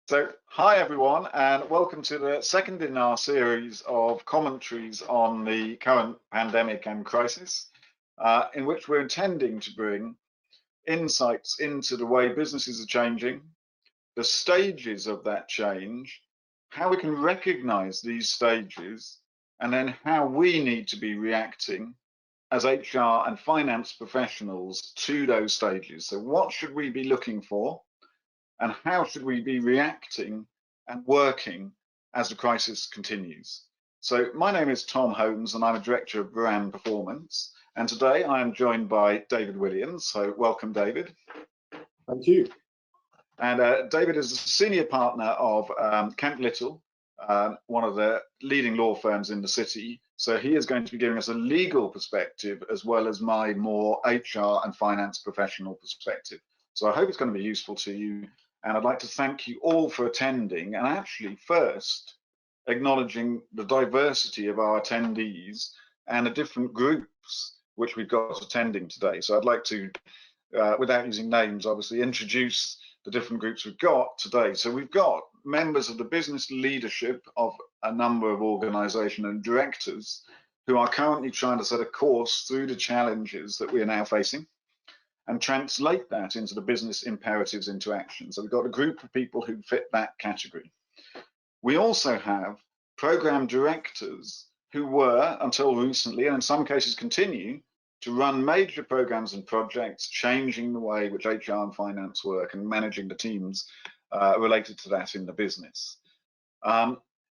So, hi everyone, and welcome to the second in our series of commentaries on the current pandemic and crisis, in which we're intending to bring insights into the way businesses are changing, the stages of that change, how we can recognize these stages, and then how we need to be reacting as HR and finance professionals to those stages. So, what should we be looking for? And how should we be reacting and working as the crisis continues? So my name is Tom Holmes and I'm a Director of Brand Performance. And today I am joined by David Williams. So welcome, David. Thank you. And David is a senior partner of Kemp Little, one of the leading law firms in the city. So he is going to be giving us a legal perspective as well as my more HR and finance professional perspective. So I hope it's going to be useful to you. And I'd like to thank you all for attending and actually first acknowledging the diversity of our attendees and the different groups which we've got attending today. So I'd like to, without using names, obviously introduce the different groups we've got today. So we've got members of the business leadership of a number of organisations and directors who are currently trying to set a course through the challenges that we are now facing and translate that into the business imperatives into action. So we've got a group of people who fit that category. We also have program directors who were, until recently, and in some cases continue, to run major programs and projects, changing the way which HR and finance work and managing the teams related to that in the business.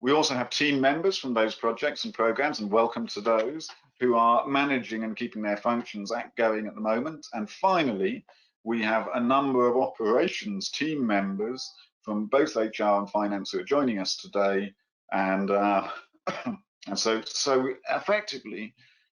We also have team members from those projects and programs, and welcome to those who are managing and keeping their functions going at the moment. And finally, we have a number of operations team members from both HR and finance who are joining us today. And, and so effectively,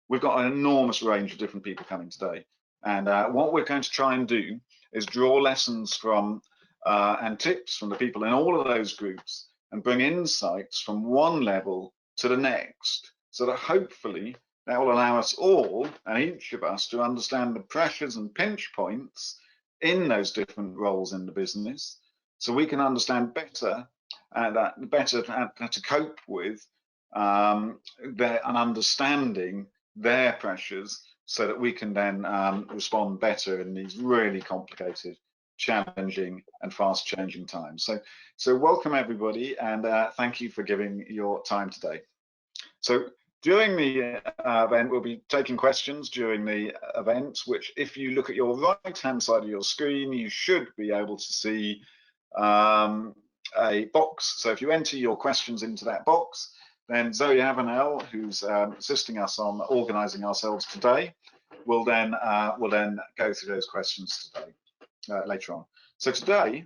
we've got an enormous range of different people coming today. And what we're going to try and do is draw lessons from and tips from the people in all of those groups and bring insights from one level to the next, so that hopefully that will allow us all and each of us to understand the pressures and pinch points in those different roles in the business, so we can understand better how to cope with and understanding their pressures, so that we can then respond better in these really complicated, challenging and fast changing times. So welcome everybody, and thank you for giving your time today. So during the event, we'll be taking questions during the event, which if you look at your right hand side of your screen, you should be able to see a box. So if you enter your questions into that box, then Zoe Avenel, who's assisting us on organising ourselves today, will then go through those questions today. Later on. So today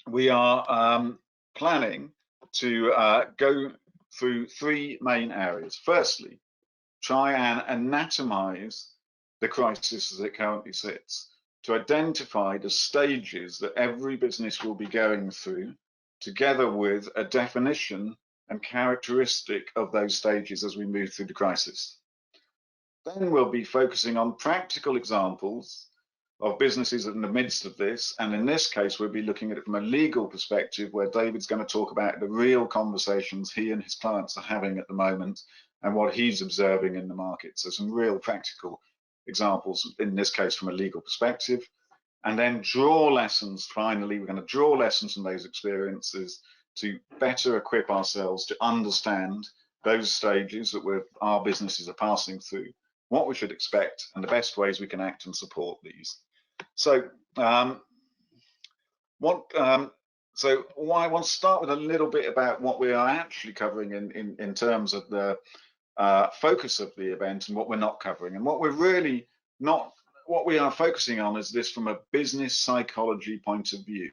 we are planning to go through three main areas. Firstly, try and anatomize the crisis as it currently sits, to identify the stages that every business will be going through, together with a definition and characteristic of those stages as we move through the crisis. Then we'll be focusing on practical examples of businesses in the midst of this, and in this case we'll be looking at it from a legal perspective, where David's going to talk about the real conversations he and his clients are having at the moment and what he's observing in the market. So some real practical examples, in this case from a legal perspective, and then draw lessons. Finally, we're going to draw lessons from those experiences to better equip ourselves to understand those stages that our businesses are passing through, what we should expect, and the best ways we can act and support these. So I want to start with a little bit about what we are actually covering in terms of the focus of the event and what we're not covering. And what we are focusing on is this from a business psychology point of view,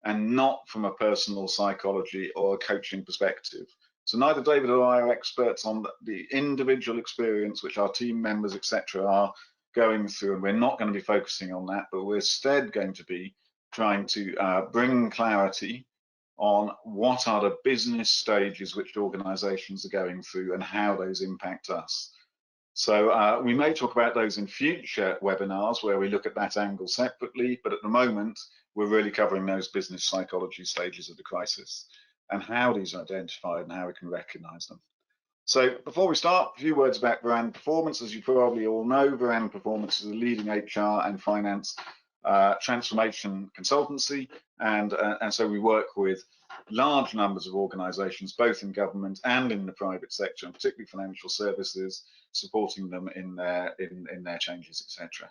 and not from a personal psychology or a coaching perspective. So neither David or I are experts on the individual experience which our team members, etc., are going through, and we're not going to be focusing on that, but we're instead going to be trying to bring clarity on what are the business stages which organizations are going through and how those impact us. So we may talk about those in future webinars where we look at that angle separately, but at the moment, we're really covering those business psychology stages of the crisis and how these are identified and how we can recognize them. So before we start, a few words about Varane Performance. As you probably all know, Varane Performance is a leading HR and finance transformation consultancy, and so we work with large numbers of organizations, both in government and in the private sector, and particularly financial services, supporting them in their changes, etc.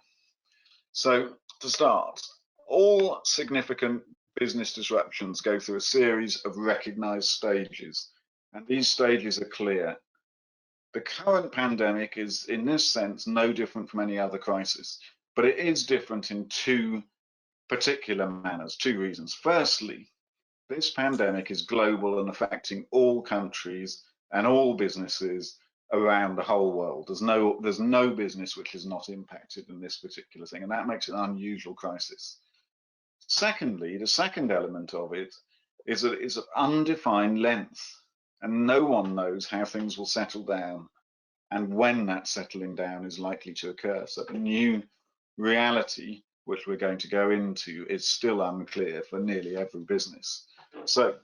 So to start, all significant business disruptions go through a series of recognized stages, and these stages are clear. The current pandemic is, in this sense, no different from any other crisis, but it is different in two particular manners, two reasons. Firstly, this pandemic is global and affecting all countries and all businesses around the whole world. There's no business which is not impacted in this particular thing, and that makes it an unusual crisis. Secondly, the second element of it is that it's of undefined length, and no one knows how things will settle down and when that settling down is likely to occur. So the new reality, which we're going to go into, is still unclear for nearly every business. So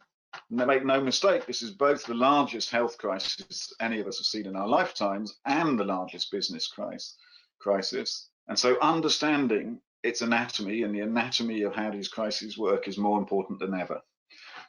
make no mistake, this is both the largest health crisis any of us have seen in our lifetimes and the largest business crisis. And so understanding its anatomy and the anatomy of how these crises work is more important than ever.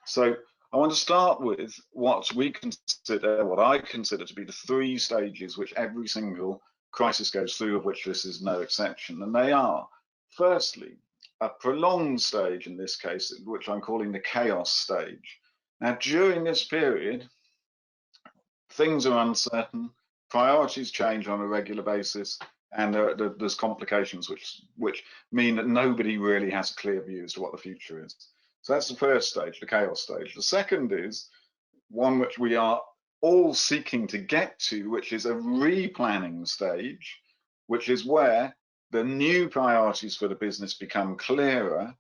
So I want to start with what I consider to be the three stages which every single crisis goes through, of which this is no exception. And they are, firstly, a prolonged stage, in this case, which I'm calling the chaos stage. Now, during this period, things are uncertain, priorities change on a regular basis, and there's complications which mean that nobody really has a clear view as to what the future is. So that's the first stage, the chaos stage. The second is one which we are all seeking to get to, which is a replanning stage, which is where the new priorities for the business become clearer,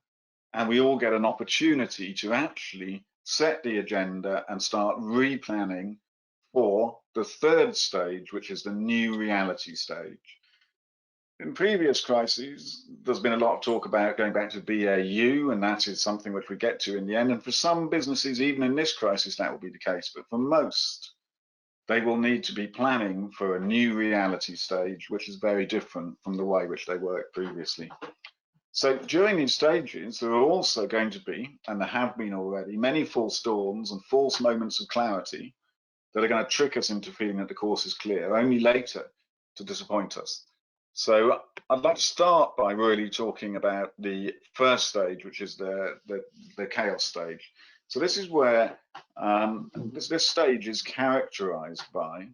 and we all get an opportunity to actually set the agenda and start replanning for the third stage, which is the new reality stage. In previous crises, there's been a lot of talk about going back to BAU, and that is something which we get to in the end. And for some businesses, even in this crisis, that will be the case. But for most, they will need to be planning for a new reality stage, which is very different from the way which they worked previously. So during these stages, there are also going to be, and there have been already, many false dawns and false moments of clarity that are going to trick us into feeling that the course is clear, only later to disappoint us. So I'd like to start by really talking about the first stage, which is the chaos stage. So this is where this stage is characterized by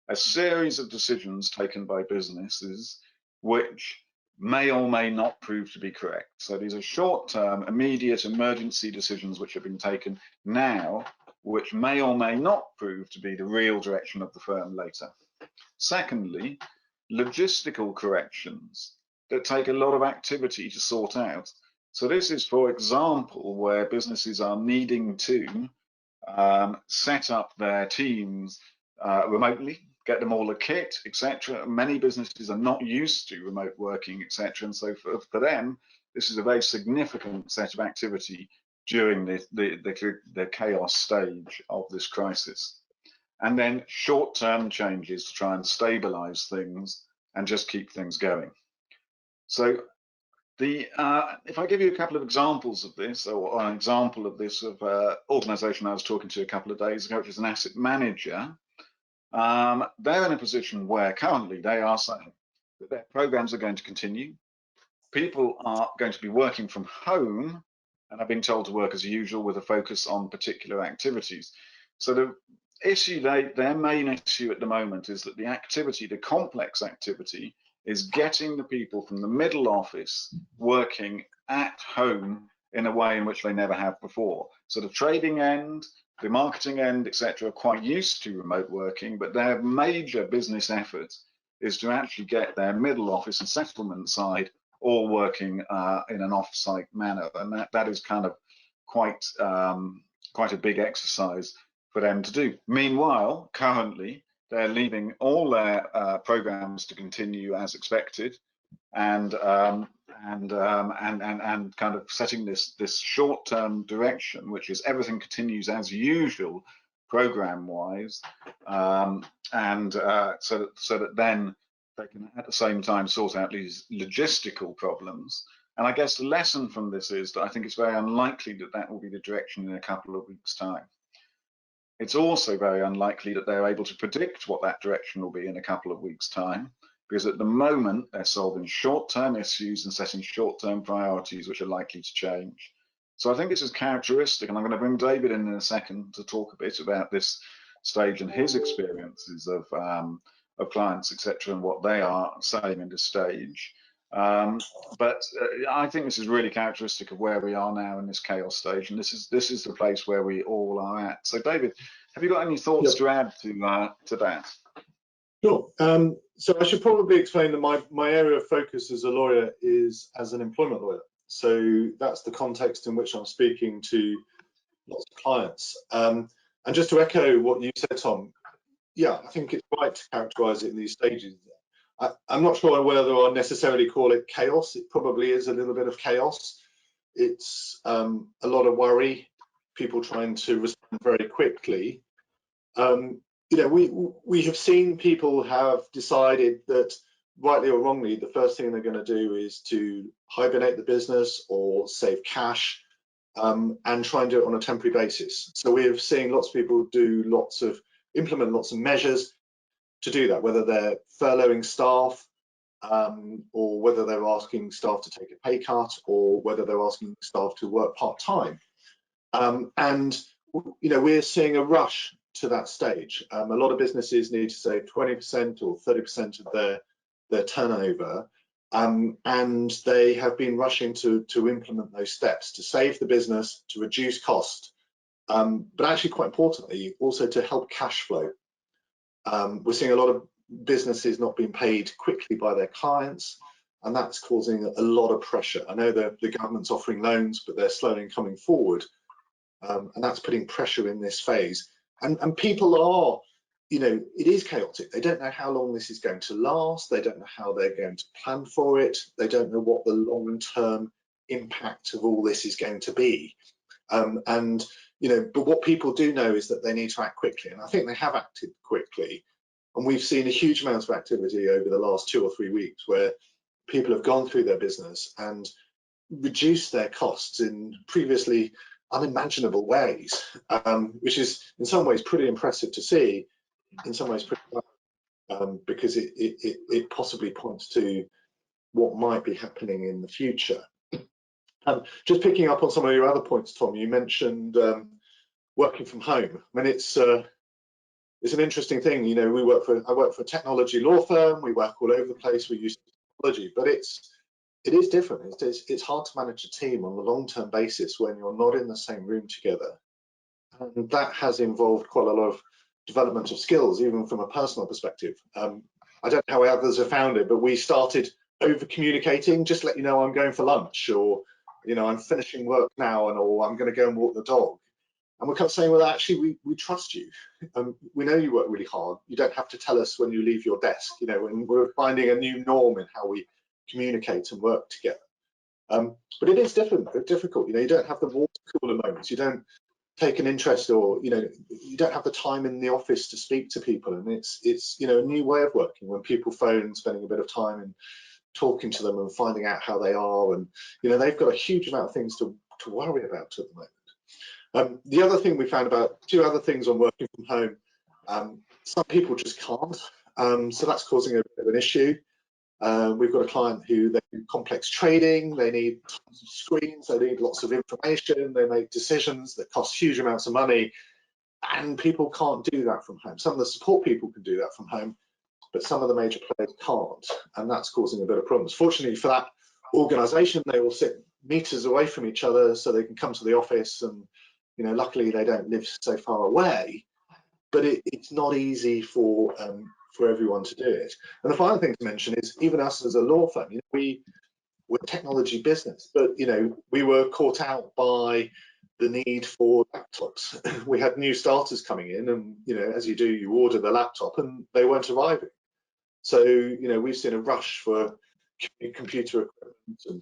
a series of decisions taken by businesses which may or may not prove to be correct. So these are short-term, immediate, emergency decisions which have been taken now, which may or may not prove to be the real direction of the firm later. Secondly, logistical corrections that take a lot of activity to sort out. So this is, for example, where businesses are needing to set up their teams remotely, get them all a kit, etc. Many businesses are not used to remote working, etc. And so for them, this is a very significant set of activity during the chaos stage of this crisis. And then short-term changes to try and stabilize things and just keep things going. So if I give you a couple of examples of this, or an example of this of an organization I was talking to a couple of days ago, which is an asset manager, they're in a position where currently they are saying that their programs are going to continue. People are going to be working from home and have been told to work as usual with a focus on particular activities. So the issue, their main issue at the moment is that the complex activity is getting the people from the middle office working at home in a way in which they never have before. So the trading end, the marketing end, etc., are quite used to remote working, but their major business effort is to actually get their middle office and settlement side all working in an off-site manner, and that is kind of quite a big exercise for them to do. Meanwhile, currently, they're leaving all their programs to continue as expected, and kind of setting this short-term direction, which is everything continues as usual program-wise, so that then they can at the same time sort out these logistical problems. And I guess the lesson from this is that I think it's very unlikely that that will be the direction in a couple of weeks' time. It's also very unlikely that they're able to predict what that direction will be in a couple of weeks' time, because at the moment they're solving short-term issues and setting short-term priorities which are likely to change. So I think this is characteristic, and I'm going to bring David in a second to talk a bit about this stage and his experiences of clients, etc., and what they are saying in this stage. But I think this is really characteristic of where we are now in this chaos stage, and this is the place where we all are at. So, David, have you got any thoughts to add to that? Sure. So I should probably explain that my area of focus as a lawyer is as an employment lawyer. So that's the context in which I'm speaking to lots of clients. And just to echo what you said, Tom, yeah, I think it's right to characterise it in these stages. I'm not sure whether I'll necessarily call it chaos. It probably is a little bit of chaos. It's a lot of worry, people trying to respond very quickly. You know, we have seen people have decided that, rightly or wrongly, the first thing they're going to do is to hibernate the business or save cash, and try and do it on a temporary basis. So we're seeing lots of people implement lots of measures to do that, whether they're furloughing staff, or whether they're asking staff to take a pay cut, or whether they're asking staff to work part-time. And you know, we're seeing a rush to that stage. A lot of businesses need to save 20% or 30% of their turnover, and they have been rushing to implement those steps to save the business, to reduce cost, but actually, quite importantly, also to help cash flow. We're seeing a lot of businesses not being paid quickly by their clients, and that's causing a lot of pressure. I know the government's offering loans, but they're slowly coming forward, and that's putting pressure in this phase. And people are, you know, it is chaotic. They don't know how long this is going to last. They don't know how they're going to plan for it. They don't know what the long-term impact of all this is going to be. And you know, but what people do know is that they need to act quickly, and I think they have acted quickly. And we've seen a huge amount of activity over the last 2 or 3 weeks where people have gone through their business and reduced their costs in previously unimaginable ways, which is in some ways pretty impressive to see, in some ways pretty because it possibly points to what might be happening in the future. Just picking up on some of your other points, Tom, you mentioned working from home. I mean, it's an interesting thing. You know, I work for a technology law firm. We work all over the place. We use technology, but it is different. It's hard to manage a team on a long-term basis when you're not in the same room together, and that has involved quite a lot of development of skills, even from a personal perspective. I don't know how others have found it, but we started over communicating. Just let you know I'm going for lunch, or you know, I'm finishing work now, or I'm going to go and walk the dog. And we're kind of saying, well, actually, we trust you. We know you work really hard. You don't have to tell us when you leave your desk. You know, and we're finding a new norm in how we communicate and work together. But it is difficult. You know, you don't have the water cooler moments. You don't take an interest, or you know, you don't have the time in the office to speak to people. And it's you know, a new way of working when people phone, spending a bit of time and talking to them and finding out how they are. And you know, they've got a huge amount of things to worry about at the moment. The other thing we found about 2 other things on working from home, some people just can't, so that's causing a bit of an issue. We've got a client who they do complex trading, they need tons of screens, they need lots of information, they make decisions that cost huge amounts of money, and people can't do that from home. Some of the support people can do that from home, but some of the major players can't, and that's causing a bit of problems. Fortunately for that organisation, they all sit meters away from each other, so they can come to the office, and you know, luckily they don't live so far away, but it's not easy for everyone to do it. And the final thing to mention is, even us as a law firm, you know, we're a technology business, but you know, we were caught out by the need for laptops. We had new starters coming in, and as you do, you order the laptop and they weren't arriving. So we've seen a rush for computer equipment and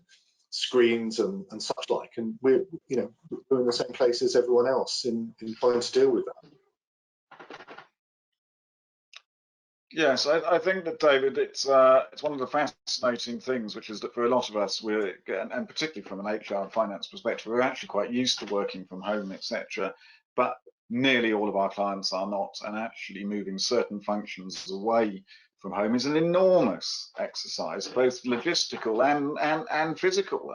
screens and such like, and we're in the same place as everyone else in trying to deal with that. Yes, I think that, David, it's one of the fascinating things, which is that for a lot of us, and particularly from an HR and finance perspective, we're actually quite used to working from home, etc. But nearly all of our clients are not, and actually moving certain functions away from home is an enormous exercise, both logistical and physical.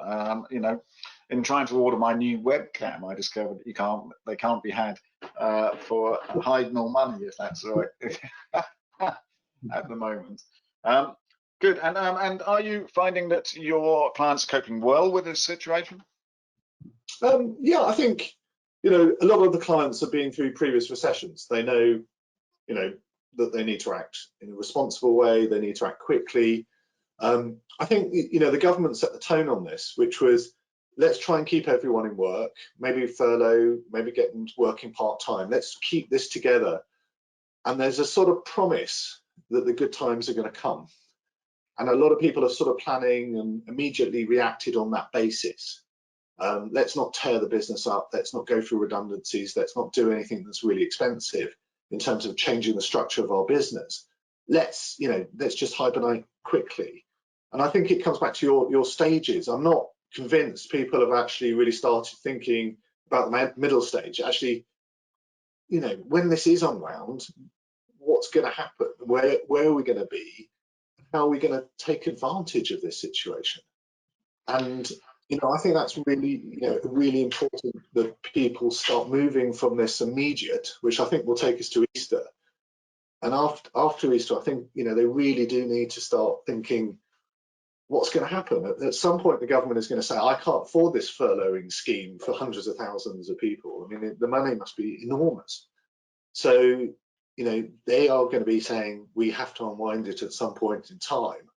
In trying to order my new webcam, I discovered that they can't be had for hide nor money, if that's all right. At the moment. Good. And are you finding that your clients are coping well with this situation? Yeah, I think a lot of the clients have been through previous recessions. They know that they need to act in a responsible way. They need to act quickly. I think the government set the tone on this, which was, let's try and keep everyone in work, maybe furlough, maybe get them working part-time. Let's keep this together. And there's a sort of promise that the good times are going to come. And a lot of people are sort of planning and immediately reacted on that basis. Let's not tear the business up. Let's not go through redundancies. Let's not do anything that's really expensive in terms of changing the structure of our business. Let's just hibernate quickly. And I think it comes back to your stages. I'm not convinced people have actually really started thinking about the middle stage. Actually, when this is unwound, what's going to happen? Where are we going to be? How are we going to take advantage of this situation? And I think that's really important that people start moving from this immediate, which I think will take us to Easter. And after Easter, I think they really do need to start thinking, what's going to happen? At some point, the government is going to say, I can't afford this furloughing scheme for hundreds of thousands of people. I mean, the money must be enormous. So they are going to be saying we have to unwind it at some point in time.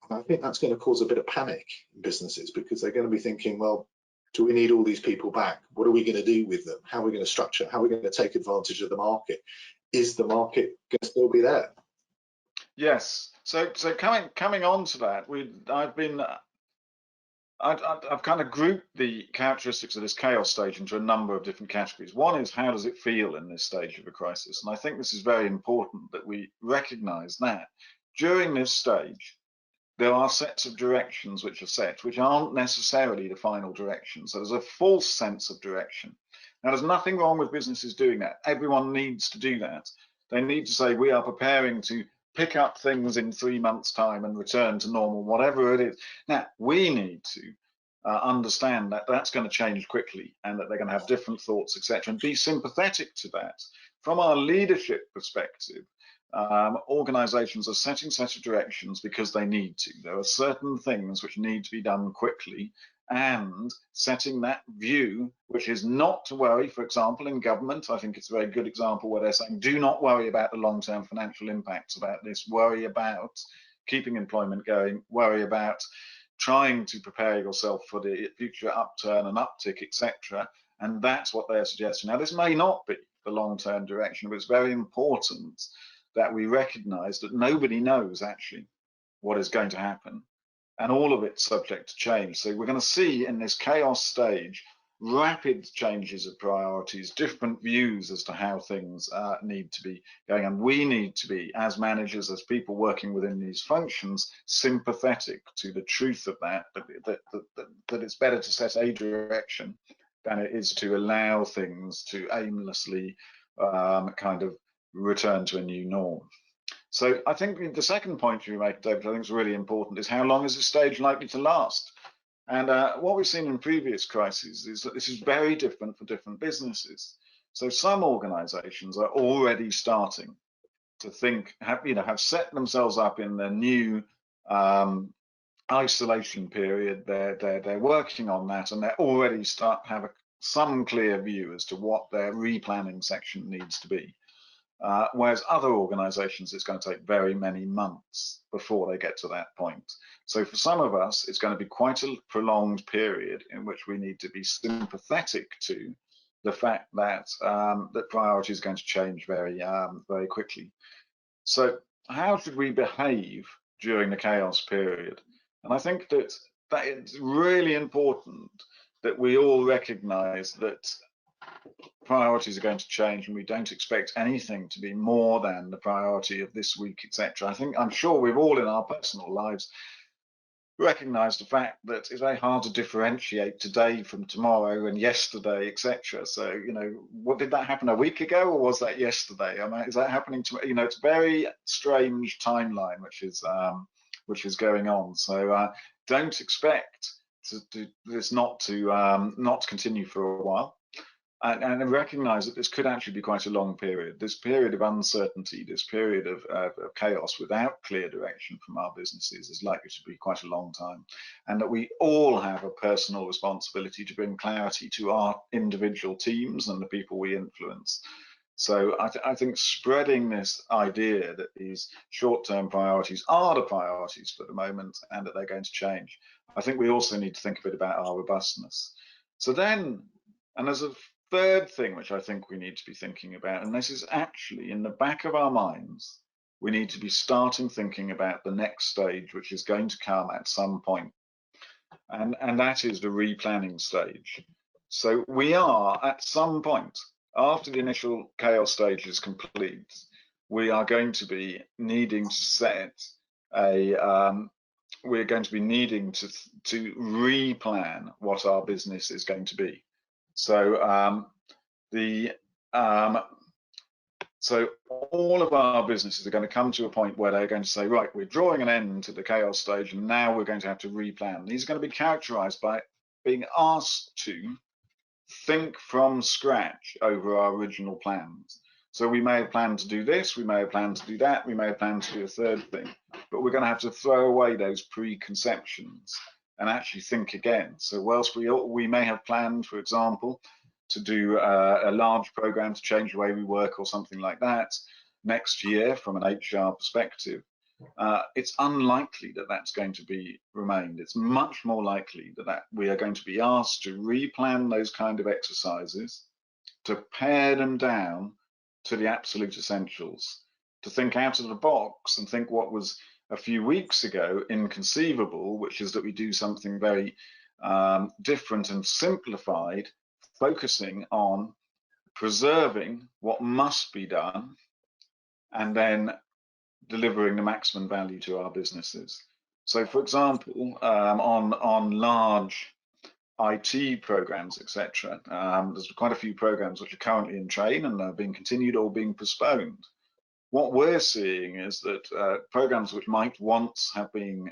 And I think that's going to cause a bit of panic in businesses, because they're going to be thinking, well, do we need all these people back? What are we going to do with them? How are we going to structure? How are we going to take advantage of the market? Is the market going to still be there? Yes. So coming on to that, I've kind of grouped the characteristics of this chaos stage into a number of different categories. One is, how does it feel in this stage of a crisis? And I think this is very important that we recognize that during this stage, there are sets of directions which are set, which aren't necessarily the final direction. So there's a false sense of direction. Now, there's nothing wrong with businesses doing that. Everyone needs to do that. They need to say, we are preparing to pick up things in 3 months' time and return to normal, whatever it is. Now, we need to understand that that's going to change quickly, and that they're going to have different thoughts, etc., and be sympathetic to that. From our leadership perspective, organizations are setting set of directions because they need to. There are certain things which need to be done quickly, and setting that view, which is not to worry. For example, in government, I think it's a very good example where they're saying, do not worry about the long-term financial impacts about this. Worry about keeping employment going. Worry about trying to prepare yourself for the future upturn and uptick, etc. And that's what they're suggesting. Now, this may not be the long-term direction, but it's very important that we recognize that nobody knows actually what is going to happen, and all of it's subject to change. So we're going to see in this chaos stage rapid changes of priorities, different views as to how things need to be going, and we need to be, as managers, as people working within these functions, sympathetic to the truth of that it's better to set a direction than it is to allow things to aimlessly kind of return to a new norm. So I think the second point you make, David, I think is really important, is how long is this stage likely to last? And what we've seen in previous crises is that this is very different for different businesses. So some organizations are already starting to think, have set themselves up in the new isolation period. They're working on that, and they're already have some clear view as to what their replanning section needs to be. whereas other organizations, it's going to take very many months before they get to that point. So for some of us, it's going to be quite a prolonged period in which we need to be sympathetic to the fact that that priority is going to change very quickly. So how should we behave during the chaos period? And I think that it's really important that we all recognize that priorities are going to change and we don't expect anything to be more than the priority of this week, etc. I'm sure we've all in our personal lives recognized the fact that it's very hard to differentiate today from tomorrow and yesterday, etc. So, you know, what did that happen a week ago, or was that yesterday? I mean, is that happening to, you know, it's a very strange timeline which is going on. So don't expect this not to continue for a while. And recognize that this could actually be quite a long period. This period of uncertainty, this period of chaos without clear direction from our businesses is likely to be quite a long time. And that we all have a personal responsibility to bring clarity to our individual teams and the people we influence. So I think spreading this idea that these short-term priorities are the priorities for the moment and that they're going to change. I think we also need to think a bit about our robustness. So then, and there's a third thing which I think we need to be thinking about, and this is actually in the back of our minds, we need to be starting thinking about the next stage, which is going to come at some point, and that is the replanning stage. So we are at some point, after the initial chaos stage is complete, we are going to be needing to set we're going to be needing to replan what our business is going to be. So so all of our businesses are going to come to a point where they're going to say, right, we're drawing an end to the chaos stage, and now we're going to have to replan. These are going to be characterized by being asked to think from scratch over our original plans. So we may have planned to do this, we may have planned to do that, we may have planned to do a third thing, but we're going to have to throw away those preconceptions and actually think again. So whilst we may have planned, for example, to do a large program to change the way we work or something like that next year from an HR perspective, it's unlikely that that's going to be remained. It's much more likely that we are going to be asked to replan those kind of exercises, to pare them down to the absolute essentials, to think out of the box and think what was a few weeks ago inconceivable, which is that we do something very different and simplified, focusing on preserving what must be done and then delivering the maximum value to our businesses. So for example, on large IT programs, etc., there's quite a few programs which are currently in train and are being continued or being postponed. What we're seeing is that programs which might once have been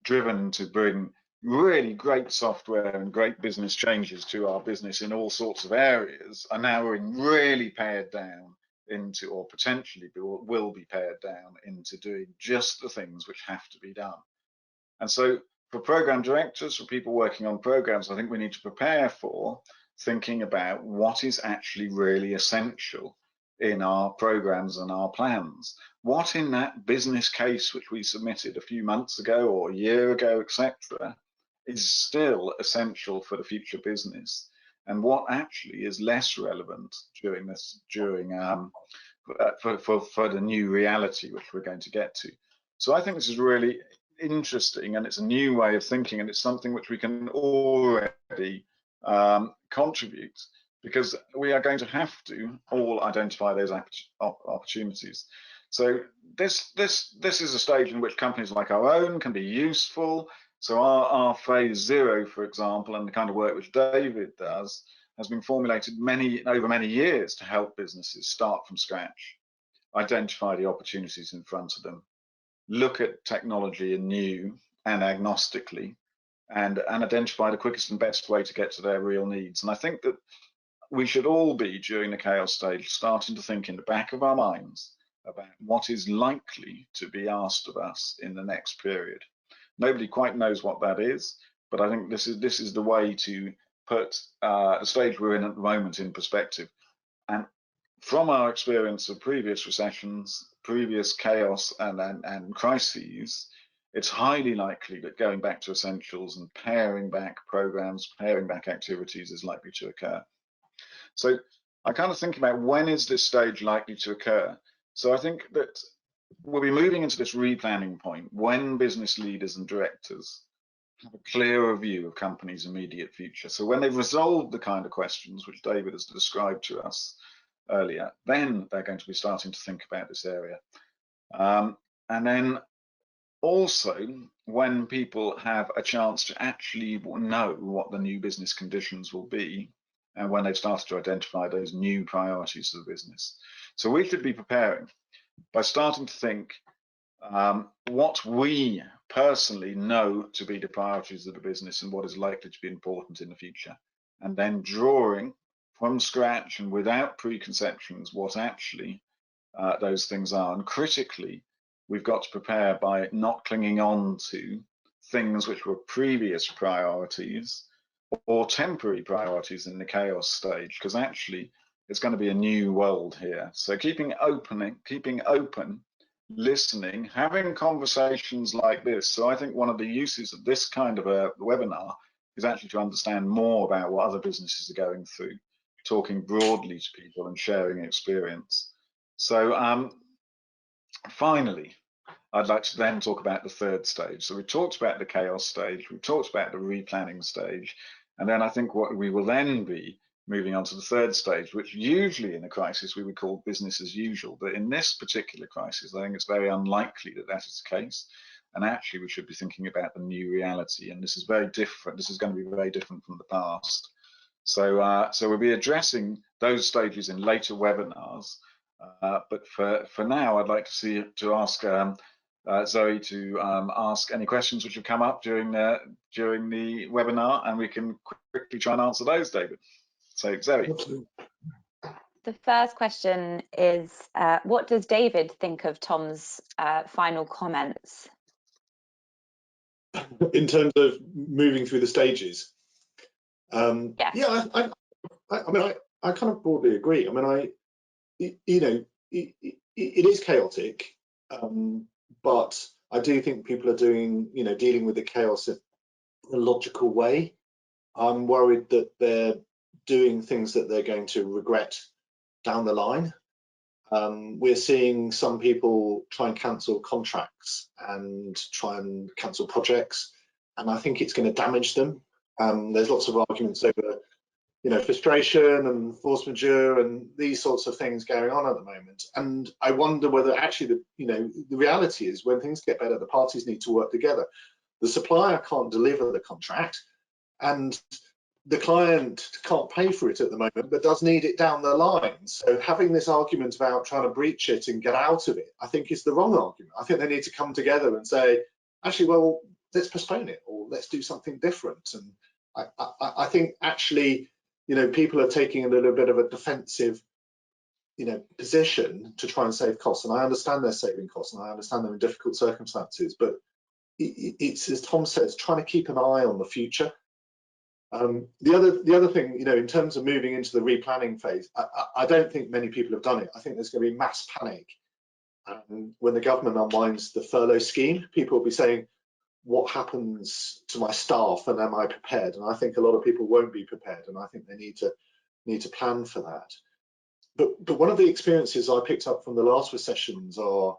driven to bring really great software and great business changes to our business in all sorts of areas are now being really pared down into, or potentially will be pared down into, doing just the things which have to be done. And so for program directors, for people working on programs, I think we need to prepare for thinking about what is actually really essential in our programs and our plans. What in that business case which we submitted a few months ago or a year ago, etc., is still essential for the future business, and what actually is less relevant during for the new reality which we're going to get to. So I think this is really interesting, and it's a new way of thinking, and it's something which we can already contribute, because we are going to have to all identify those opportunities. So this is a stage in which companies like our own can be useful. So our phase 0, for example, and the kind of work which David does, has been formulated over many years to help businesses start from scratch, identify the opportunities in front of them, look at technology anew and agnostically, and identify the quickest and best way to get to their real needs. And I think that we should all be, during the chaos stage, starting to think in the back of our minds about what is likely to be asked of us in the next period. Nobody quite knows what that is, but I think this is the way to put the stage we're in at the moment in perspective. And from our experience of previous recessions, previous chaos and crises, it's highly likely that going back to essentials and paring back programs, paring back activities is likely to occur. So I kind of think about, when is this stage likely to occur? So I think that we'll be moving into this replanning point when business leaders and directors have a clearer view of companies' immediate future. So when they've resolved the kind of questions which David has described to us earlier, then they're going to be starting to think about this area. And then also, when people have a chance to actually know what the new business conditions will be, and when they've started to identify those new priorities of the business. So we should be preparing by starting to think what we personally know to be the priorities of the business and what is likely to be important in the future, and then drawing from scratch and without preconceptions what actually those things are. And critically, we've got to prepare by not clinging on to things which were previous priorities or temporary priorities in the chaos stage, because actually it's going to be a new world here. So keeping open, listening, having conversations like this. So I think one of the uses of this kind of a webinar is actually to understand more about what other businesses are going through, talking broadly to people and sharing experience. So finally, I'd like to then talk about the third stage. So we talked about the chaos stage, we talked about the replanning stage, and then I think what we will then be moving on to the third stage, which usually in a crisis we would call business as usual. But in this particular crisis, I think it's very unlikely that that is the case. And actually, we should be thinking about the new reality. And this is very different. This is going to be very different from the past. So we'll be addressing those stages in later webinars. But for now, I'd like to ask Zoe to ask any questions which have come up during the webinar, and we can quickly try and answer those, David. So Zoe. The first question is, what does David think of Tom's final comments? In terms of moving through the stages? Yes. Yeah, I mean, I kind of broadly agree. I mean, it is chaotic, but I do think people are dealing with the chaos in a logical way. I'm worried that they're doing things that they're going to regret down the line. We're seeing some people try and cancel contracts and try and cancel projects, and I think it's going to damage them. There's lots of arguments over, frustration and force majeure and these sorts of things going on at the moment. And I wonder whether actually the reality is, when things get better, the parties need to work together. The supplier can't deliver the contract, and the client can't pay for it at the moment, but does need it down the line. So having this argument about trying to breach it and get out of it, I think is the wrong argument. I think they need to come together and say, actually, well, let's postpone it, or let's do something different. And I think actually, people are taking a little bit of a defensive, position to try and save costs. And I understand they're saving costs, and I understand they're in difficult circumstances, but it's, as Tom says, trying to keep an eye on the future. The other thing, in terms of moving into the replanning phase, I don't think many people have done it. I think there's going to be mass panic. When the government unwinds the furlough scheme, people will be saying, what happens to my staff, and am I prepared? And I think a lot of people won't be prepared, and I think they need to plan for that. But one of the experiences I picked up from the last recessions are,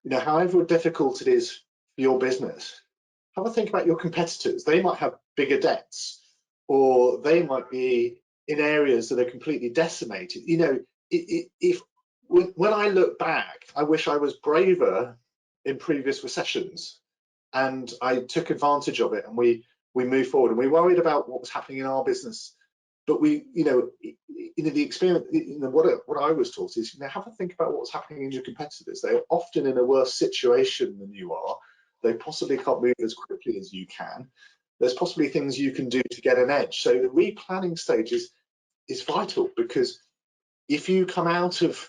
however difficult it is for your business, have a think about your competitors. They might have bigger debts, or they might be in areas that are completely decimated. When I look back, I wish I was braver in previous recessions, and I took advantage of it, and we moved forward, and we worried about what was happening in our business. But we, the experience, what I was taught is, have a think about what's happening in your competitors. They're often in a worse situation than you are. They possibly can't move as quickly as you can. There's possibly things you can do to get an edge. So the replanning stage is vital, because if you come out of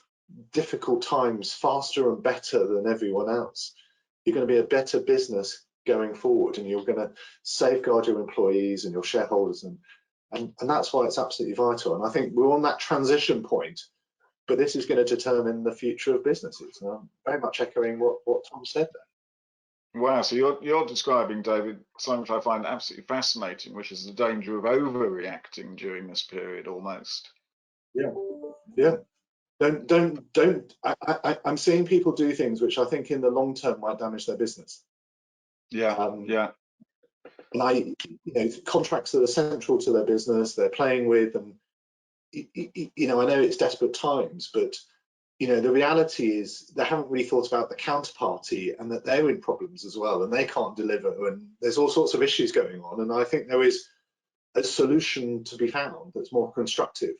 difficult times faster and better than everyone else, you're going to be a better business going forward, and you're going to safeguard your employees and your shareholders, and that's why it's absolutely vital. And I think we're on that transition point but this is going to determine the future of businesses. And I'm very much echoing what Tom said there. Wow, so you're describing, David, something which I find absolutely fascinating, which is the danger of overreacting during this period almost. Yeah, yeah. I'm seeing people do things which I think in the long term might damage their business. Yeah, yeah. And contracts that are central to their business, they're playing with, and I know it's desperate times, but the reality is they haven't really thought about the counterparty and that they're in problems as well, and they can't deliver, and there's all sorts of issues going on. And I think there is a solution to be found that's more constructive.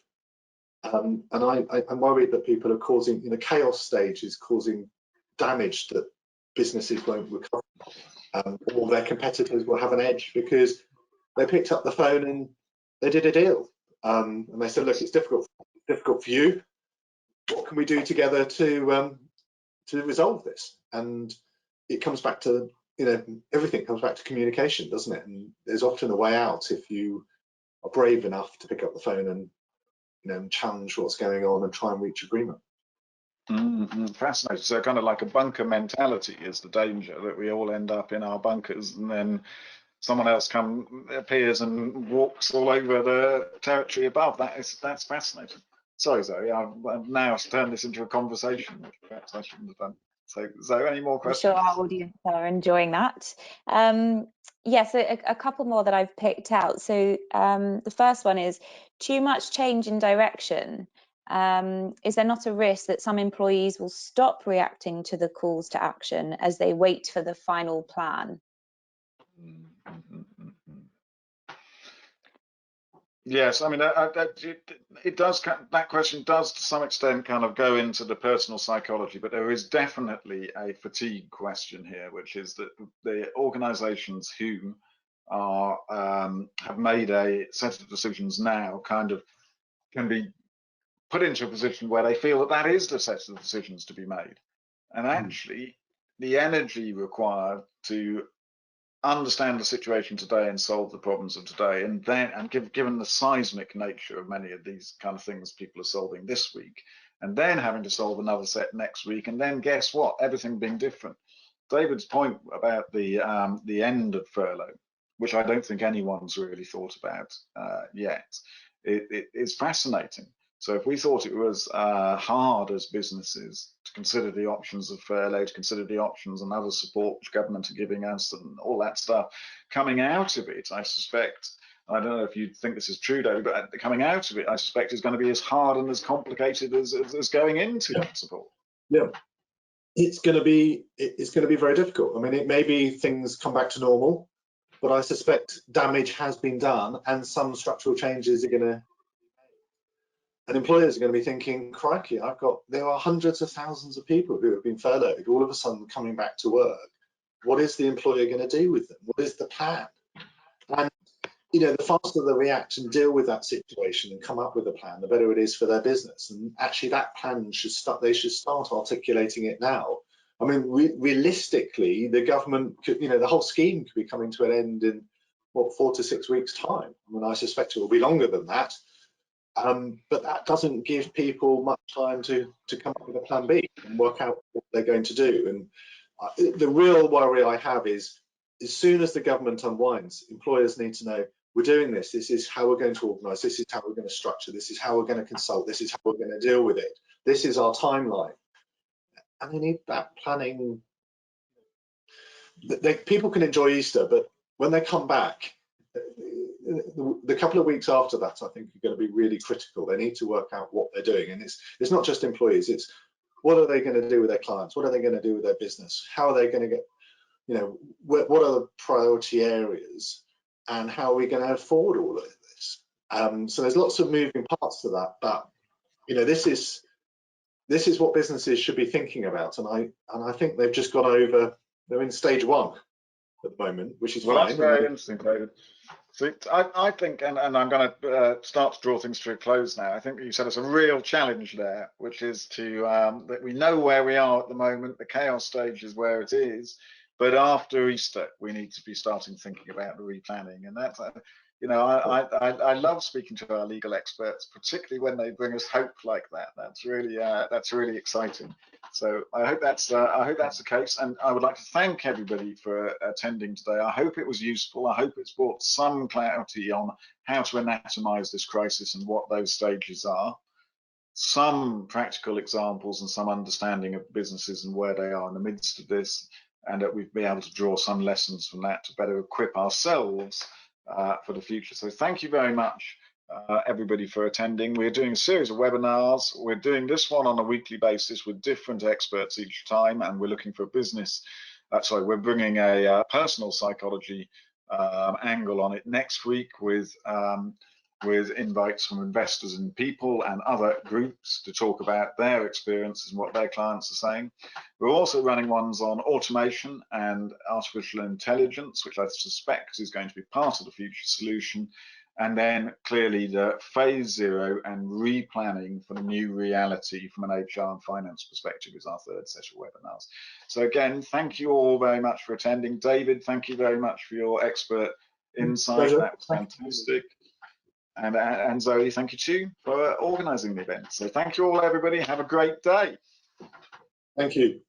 And I'm worried that people are causing, chaos stage is causing damage that businesses won't recover, or their competitors will have an edge because they picked up the phone and they did a deal. And they said, look, it's difficult for you. What can we do together to resolve this? And it comes back to, everything comes back to communication, doesn't it? And there's often a way out if you are brave enough to pick up the phone and challenge what's going on and try and reach agreement. Fascinating. So kind of like a bunker mentality is the danger, that we all end up in our bunkers and then someone else appears and walks all over the territory above. That's fascinating. Sorry, Zoe, I've now turned this into a conversation, which perhaps I shouldn't have done. So any more questions? I'm sure our audience are enjoying that. Yeah, so a couple more that I've picked out. So the first one is, too much change in direction. Is there not a risk that some employees will stop reacting to the calls to action as they wait for the final plan? Yes, I mean, it does. That question does, to some extent, kind of go into the personal psychology, but there is definitely a fatigue question here, which is that the organisations who have made a set of decisions now kind of can be put into a position where they feel that that is the set of decisions to be made, and actually, the energy required to understand the situation today and solve the problems of today, and given the seismic nature of many of these kind of things people are solving this week, and then having to solve another set next week, and then guess what, everything being different. David's point about the end of furlough, which I don't think anyone's really thought about yet, it is fascinating. So if we thought it was hard as businesses to consider the options of furlough, to consider the options and other support which government are giving us and all that stuff, coming out of it, I suspect, I don't know if you think this is true, David, but coming out of it, I suspect is going to be as hard and as complicated as going into that support. Yeah, it's going to be very difficult. I mean, maybe things come back to normal, but I suspect damage has been done and some structural changes are going to. And employers are going to be thinking, crikey, there are hundreds of thousands of people who have been furloughed, all of a sudden coming back to work. What is the employer going to do with them? What is the plan? And, the faster they react and deal with that situation and come up with a plan, the better it is for their business. And actually that plan they should start articulating it now. I mean, realistically, the government could, the whole scheme could be coming to an end in, 4 to 6 weeks time. I mean, I suspect it will be longer than that. But that doesn't give people much time to come up with a plan B and work out what they're going to do. And the real worry I have is, as soon as the government unwinds, employers need to know, we're doing this. This is how we're going to organise. This is how we're going to structure. This is how we're going to consult. This is how we're going to deal with it. This is our timeline. And they need that planning. People can enjoy Easter, but when they come back, the couple of weeks after that, I think, are going to be really critical. They need to work out what they're doing, and it's not just employees. It's what are they going to do with their clients? What are they going to do with their business? How are they going to get, what are the priority areas, and how are we going to afford all of this? So there's lots of moving parts to that, but this is what businesses should be thinking about, and I think they've just got over. They're in stage 1 at the moment, which is fine. That's very interesting, David. So I think, and I'm going to start to draw things to a close now. I think you said it's a real challenge there, which is that we know where we are at the moment. The chaos stage is where it is. But after Easter, we need to be starting thinking about the replanning, and that's, you know, I love speaking to our legal experts, particularly when they bring us hope like that. That's really exciting. So I hope that's the case, and I would like to thank everybody for attending today. I hope it was useful. I hope it's brought some clarity on how to anatomize this crisis and what those stages are. Some practical examples and some understanding of businesses and where they are in the midst of this, and that we've been able to draw some lessons from that to better equip ourselves for the future. So thank you very much, everybody, for attending. We're doing a series of webinars. We're doing this one on a weekly basis with different experts each time, and we're looking for a business. We're bringing a personal psychology angle on it next week with invites from investors and people and other groups to talk about their experiences and what their clients are saying. We're also running ones on automation and artificial intelligence, which I suspect is going to be part of the future solution. And then clearly the phase 0 and replanning for the new reality from an HR and finance perspective is our third set of webinars. So again, thank you all very much for attending. David, thank you very much for your expert insight. Pleasure. That was fantastic. And Zoe, thank you too for organising the event. So thank you all, everybody. Have a great day. Thank you.